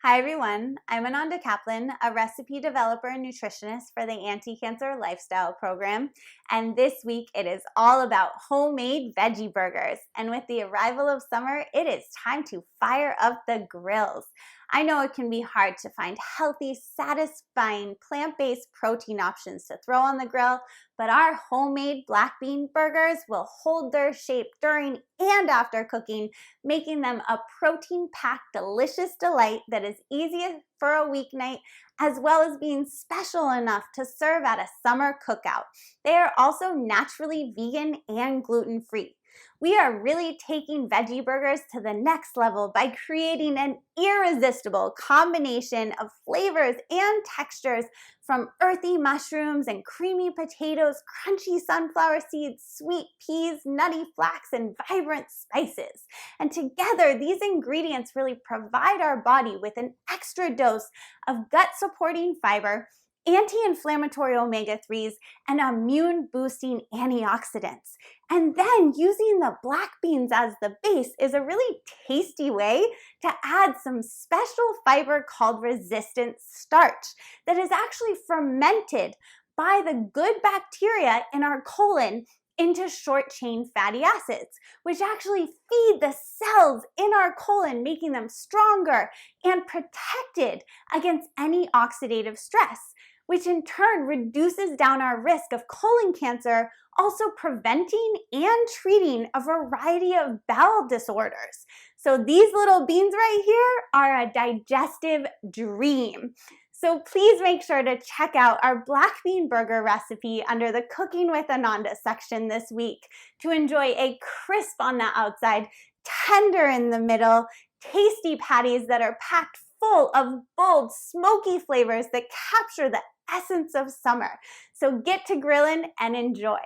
Hi everyone, I'm Ananda Kaplan, a recipe developer and nutritionist for the Anticancer Lifestyle program. And this week it is all about homemade veggie burgers. And with the arrival of summer, it is time to fire up the grills. I know it can be hard to find healthy, satisfying, plant-based protein options to throw on the grill, but our homemade black bean burgers will hold their shape during and after cooking, making them a protein-packed, delicious delight that is easy for a weeknight, as well as being special enough to serve at a summer cookout. They are also naturally vegan and gluten-free. We are really taking veggie burgers to the next level by creating an irresistible combination of flavors and textures from earthy mushrooms and creamy potatoes, crunchy sunflower seeds, sweet peas, nutty flax, and vibrant spices. And together, these ingredients really provide our body with an extra dose of gut-supporting fiber, anti-inflammatory omega-3s, and immune-boosting antioxidants. And then using the black beans as the base is a really tasty way to add some special fiber called resistant starch that is actually fermented by the good bacteria in our colon into short-chain fatty acids, which actually feed the cells in our colon, making them stronger and protected against any oxidative stress, which in turn reduces down our risk of colon cancer, also preventing and treating a variety of bowel disorders. So these little beans right here are a digestive dream. So please make sure to check out our black bean burger recipe under the Cooking with Ananda section this week to enjoy a crisp on the outside, tender in the middle, tasty patties that are packed full of bold, smoky flavors that capture the essence of summer. So get to grilling and enjoy.